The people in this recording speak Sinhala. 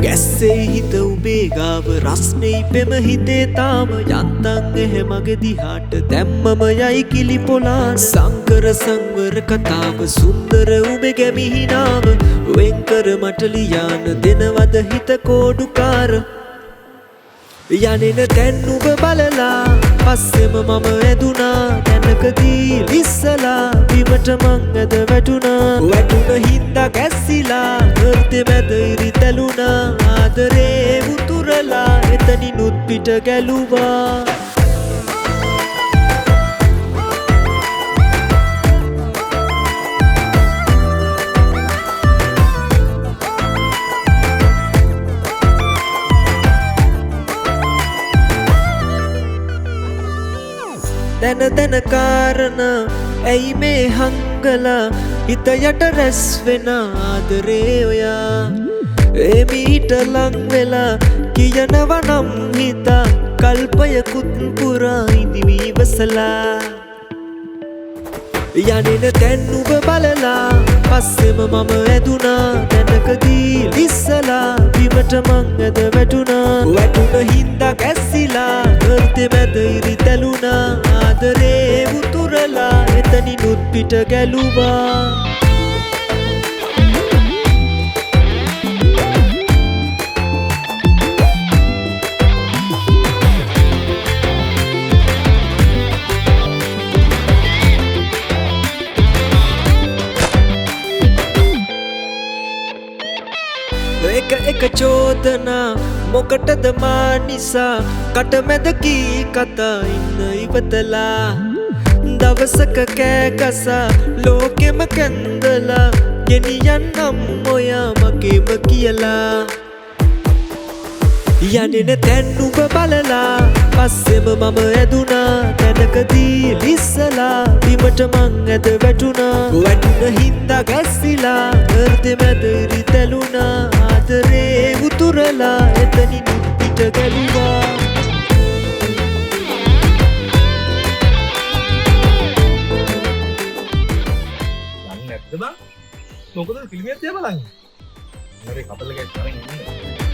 ගැස්සේ හිත උබේ ගාව රස්නෙයි පෙම හිතේ තාම යන්තන් එහෙ මගේ දිහාට දැම්මම යයි කිලි පොලාන සංකර සංවර කතාව සුන්දර උබේ ගැමිහිනාව වෙන්කර මට ලියාන දෙනවද හිත කෝඩුකාර යනෙන තැන් උබ බලලා පස්සෙම මම ඇදුනා තැනකදී ලිස්සලා බිමට මං ඇද වැටුණ හින්දා ගැස්සිලා හෘදෙ මැද ඉරි තැලුණා ආදරේ උතුරලා එතනිනුත් පිට ගැලුවා දැන දැන කාරණ ඇයි මේ හංගලා හිත යට රැස් වෙන ආදරේ ඔයා එමීට ලං වෙලා කියනවා නම් හිතා කල්පයකුත් පුරා ඉදිවිවසලා යනෙන තැන් උබ බලලා පස්සෙම මම ඇදුනා තැනකදී ලිස්සලා බිමට මං ඇද වැටුණ හින්දා ගැස්සිලා හෘදෙ මැද ඉරි තැලුණා ආදරේ උතුරලා එතනිනුත් පිට ගැලුවා එක චෝදනා මොකටද මා නිසා කටමැද කී කතා ඉන්න ඉවතලා දවසක කෑකසා ලෝකෙම කැන්දලා ගෙනියන්නම් ඔයා මගේම කියලා යනෙන තැන් උබ බලලා පස්සෙම මම ඇදුනා තැනකදී ලිස්සලා බිමට මං ඇද වැටුණ හින්දා ගැස්සිලා හෘදෙ මැද ඉරි තැලුණා ආදරේ උතුරලා එතනිනුත් පිට ගැලුවා නැද්ද බං මොකද ෆිල්ම් එකක් තියා බලන්නේ. මම කපල් එකක් කරන් ඉන්නේ.